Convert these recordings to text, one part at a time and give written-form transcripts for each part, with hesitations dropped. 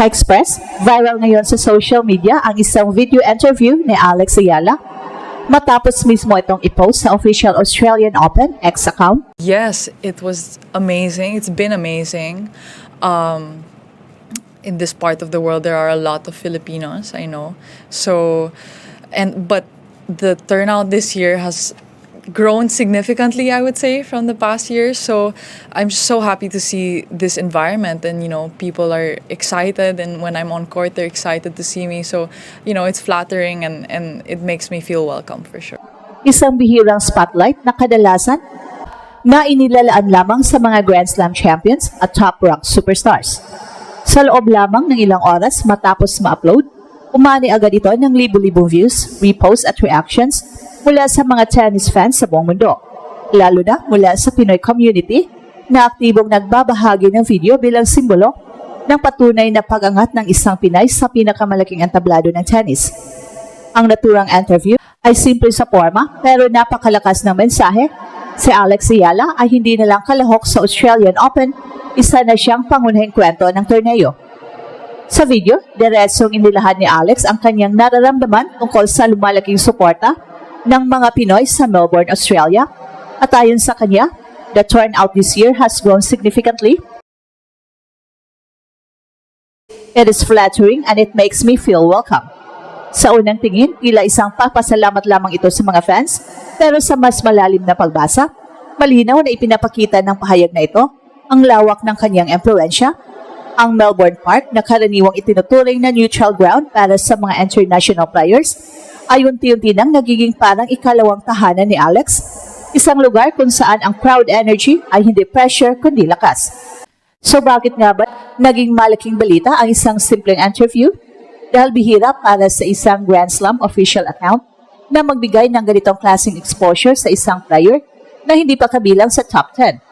Ka-Express, viral ngayon sa social media ang isang video interview ni Alex Ayala matapos mismo itong i-post sa official Australian Open X account. Yes, it was amazing. It's been amazing. In this part of the world, there are a lot of Filipinos, I know. But the turnout this year has grown significantly, I would say, from the past years. So I'm so happy to see this environment, and people are excited, and when I'm on court, they're excited to see me. So it's flattering, and it makes me feel welcome for sure. Isang bihirang spotlight na kadalasan na inilalaan lamang sa mga Grand Slam champions at top-ranked superstars. Sa loob lamang ng ilang oras matapos ma-upload, umani agad ito ng libu-libong views, reposts at reactions mula sa mga tennis fans sa buong mundo, lalo na mula sa Pinoy community na aktibong nagbabahagi ng video bilang simbolo ng patunay na pag-angat ng isang Pinay sa pinakamalaking entablado ng tennis. Ang naturang interview ay simple sa forma pero napakalakas ng mensahe. Si Alex Ayala ay hindi na lang kalahok sa Australian Open, isa na siyang pangunahing kwento ng torneo. Sa video, diretsong inilahad ni Alex ang kanyang nararamdaman tungkol sa lumalaking suporta ng mga Pinoy sa Melbourne, Australia. At ayon sa kanya, the turnout this year has grown significantly. It is flattering and it makes me feel welcome. Sa unang tingin, tila isang papasalamat lamang ito sa mga fans, pero sa mas malalim na pagbasa, malinaw na ipinapakita ng pahayag na ito ang lawak ng kanyang impluensya. Ang Melbourne Park na karaniwang itinuturing na neutral ground para sa mga international players ay unti-unti nang nagiging parang ikalawang tahanan ni Alex, isang lugar kung saan ang crowd energy ay hindi pressure kundi lakas. So bakit nga ba naging malaking balita ang isang simpleng interview? Dahil bihira para sa isang Grand Slam official account na magbigay ng ganitong klaseng exposure sa isang player na hindi pa kabilang sa top 10.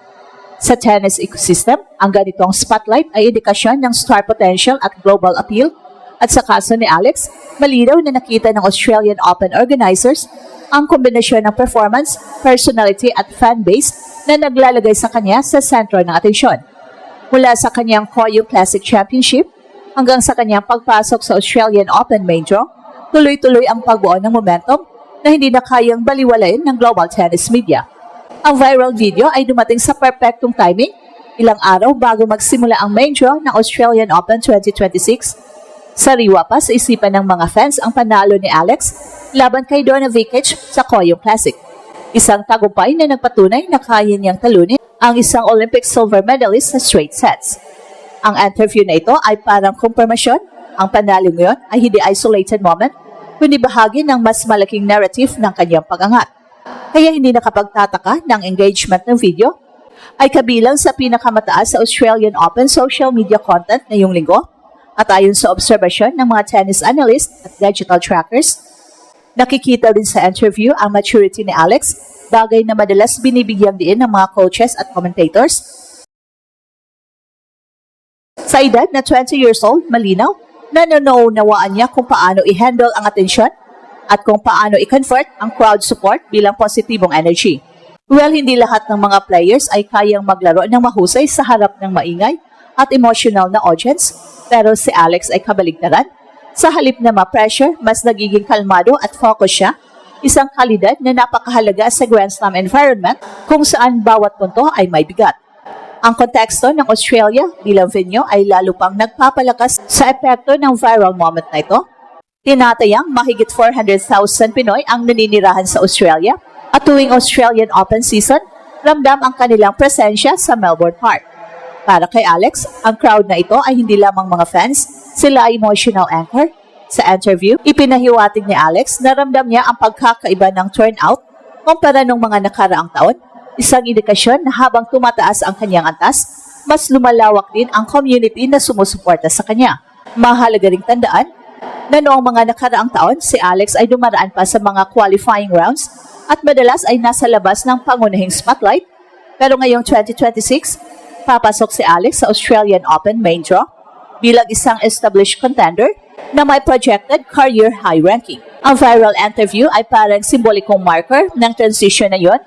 Sa tennis ecosystem, ang ganitong spotlight ay indikasyon ng star potential at global appeal. At sa kaso ni Alex, malinaw na nakita ng Australian Open organizers ang kombinasyon ng performance, personality at fanbase na naglalagay sa kanya sa sentro ng atensyon. Mula sa kanyang Koyo Classic Championship hanggang sa kanyang pagpasok sa Australian Open Main Draw, tuloy-tuloy ang pagbuo ng momentum na hindi na kayang baliwalain ng global tennis media. Ang viral video ay dumating sa perfectong timing, ilang araw bago magsimula ang main draw ng Australian Open 2026. Sariwa pa sa isipan ng mga fans ang panalo ni Alex laban kay Donovic sa Koyo Classic. Isang tagumpay na nagpatunay na kaya niyang talunin ang isang Olympic silver medalist sa straight sets. Ang interview na ito ay parang kumpirmasyon. Ang panalo ngayon ay hindi isolated moment, kundi bahagi ng mas malaking narrative ng kanyang pag-angat. Kaya hindi nakapagtataka ng engagement ng video ay kabilang sa pinakamataas sa Australian Open social media content ngayong linggo. At ayon sa obserbasyon ng mga tennis analyst at digital trackers, nakikita rin sa interview ang maturity ni Alex, bagay na madalas binibigyang diin ng mga coaches at commentators. Sa edad na 20 years old, malinaw na naunawaan niya kung paano i-handle ang atensyon at kung paano i-convert ang crowd support bilang positibong energy. Well, hindi lahat ng mga players ay kayang maglaro ng mahusay sa harap ng maingay at emotional na audience, pero si Alex ay kabaligtaran. Sa halip na ma-pressure, mas nagiging kalmado at focus siya, isang kalidad na napakahalaga sa Grand Slam environment kung saan bawat punto ay may bigat. Ang konteksto ng Australia bilang venue ay lalo pang nagpapalakas sa epekto ng viral moment na ito. Tinatayang mahigit 400,000 Pinoy ang naninirahan sa Australia at tuwing Australian Open season, ramdam ang kanilang presensya sa Melbourne Park. Para kay Alex, ang crowd na ito ay hindi lamang mga fans, sila ay emotional anchor. Sa interview, ipinahiwatig ni Alex na ramdam niya ang pagkakaiba ng turnout kumpara ng mga nakaraang taon, isang indikasyon na habang tumataas ang kanyang antas, mas lumalawak din ang community na sumusuporta sa kanya. Mahalaga ring tandaan na noong mga nakaraang taon, si Alex ay dumaraan pa sa mga qualifying rounds at madalas ay nasa labas ng pangunahing spotlight. Pero ngayong 2026, papasok si Alex sa Australian Open Main Draw bilang isang established contender na may projected career high ranking. Ang viral interview ay parang simbolikong marker ng transition na yon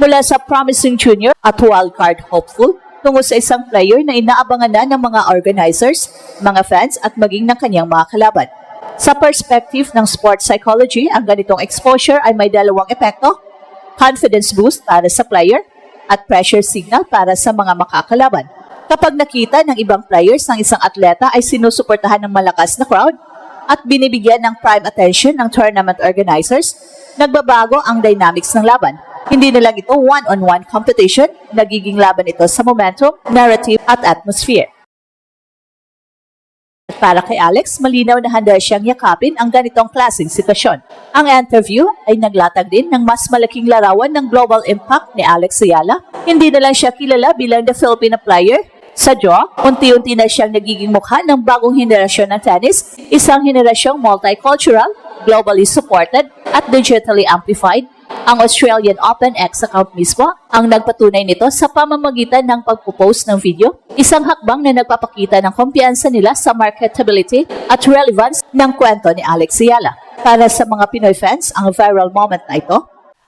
mula sa promising junior at wildcard hopeful tungo sa isang player na inaabangan na ng mga organizers, mga fans at maging ng kanyang mga kalaban. Sa perspective ng sports psychology, ang ganitong exposure ay may dalawang epekto: confidence boost para sa player at pressure signal para sa mga makakalaban. Kapag nakita ng ibang players ng isang atleta ay sinusuportahan ng malakas na crowd at binibigyan ng prime attention ng tournament organizers, nagbabago ang dynamics ng laban. Hindi na lang ito one-on-one competition, nagiging laban ito sa momentum, narrative at atmosphere. At para kay Alex, malinaw na handa siyang yakapin ang ganitong klaseng sitwasyon. Ang interview ay naglatag din ng mas malaking larawan ng global impact ni Alex Ayala. Hindi na lang siya kilala bilang the Filipino player. Sa draw, unti-unti na siyang nagiging mukha ng bagong henerasyon ng tennis, isang henerasyong multicultural, globally supported at digitally amplified. Ang Australian Open X account mismo ang nagpatunay nito sa pamamagitan ng pagpo-post ng video, isang hakbang na nagpapakita ng kumpiyansa nila sa marketability at relevance ng kwento ni Alex Ayala. Para sa mga Pinoy fans, ang viral moment na ito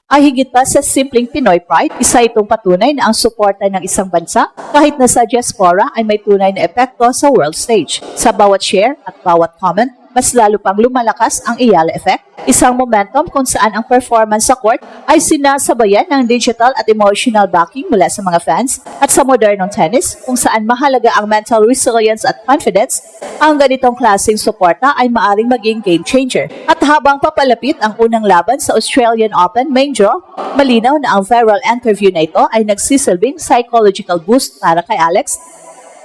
ay higit pa sa simpleng Pinoy pride, isa itong patunay na ang suporta ng isang bansa kahit na sa diaspora ay may tunay na epekto sa world stage. Sa bawat share at bawat comment, mas lalo pang lumalakas ang Ayala effect, isang momentum kung saan ang performance sa court ay sinasabayan ng digital at emotional backing mula sa mga fans, at sa modernong tennis kung saan mahalaga ang mental resilience at confidence, ang ganitong klaseng suporta ay maaring maging game changer. At habang papalapit ang unang laban sa Australian Open main draw, malinaw na ang viral interview na ito ay nagsisilbing psychological boost para kay Alex.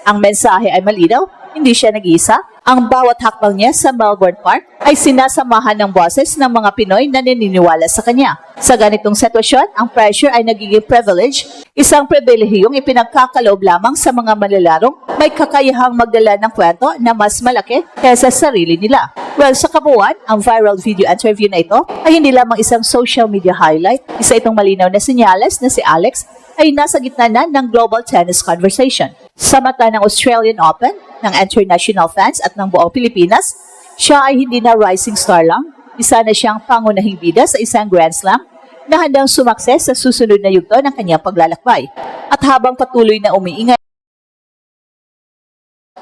Ang mensahe ay malinaw, hindi siya nag-iisa. Ang bawat hakbang niya sa Melbourne Park ay sinasamahan ng boses ng mga Pinoy na naniniwala sa kanya. Sa ganitong sitwasyon, ang pressure ay nagiging privilege, isang pribilehiyong ipinagkakaloob lamang sa mga manlalarong may kakayahang magdala ng kwento na mas malaki kaysa sarili nila. Well, sa kabuuan, ang viral video interview na ito ay hindi lamang isang social media highlight, isa itong malinaw na senyales na si Alex ay nasa gitna na ng global tennis conversation. Sa mata ng Australian Open, ng international fans at ng buong Pilipinas, siya ay hindi na rising star lang, isa na siyang pangunahing bida sa isang Grand Slam na handang sumakses sa susunod na yugto ng kanyang paglalakbay. At habang patuloy na umiingay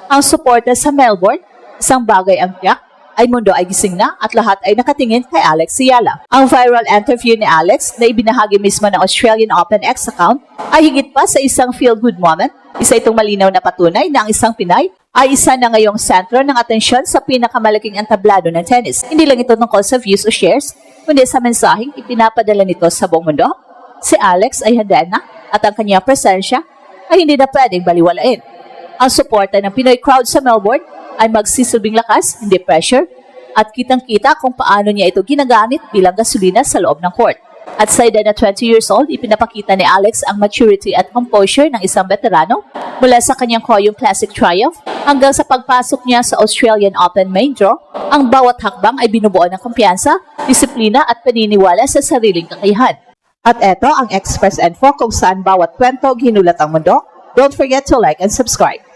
ang suporta sa Melbourne, isang bagay ang tiyak, ay mundo ay gising na at lahat ay nakatingin kay Alex Ayala. Ang viral interview ni Alex na ibinahagi mismo ng Australian Open X account ay higit pa sa isang feel-good moment. Isa itong malinaw na patunay na ang isang Pinay ay isa na ngayong sentro ng atensyon sa pinakamalaking entablado ng tennis. Hindi lang ito tungkol sa views o shares, kundi sa mensaheng ipinapadala nito sa buong mundo. Si Alex ay handa na at ang kanyang presensya ay hindi na pwedeng baliwalain. Ang suporta ng Pinoy crowd sa Melbourne ay magsisilbing lakas, hindi pressure, at kitang-kita kung paano niya ito ginagamit bilang gasolina sa loob ng court. At sa edad na 20 years old, ipinapakita ni Alex ang maturity at composure ng isang veterano mula sa kanyang Koyong Classic Triumph hanggang sa pagpasok niya sa Australian Open main draw. Ang bawat hakbang ay binubuo ng kumpiyansa, disiplina at paniniwala sa sariling kakayahan. At eto ang Express Info kung saan bawat kwento ginulat ang mundo. Don't forget to like and subscribe.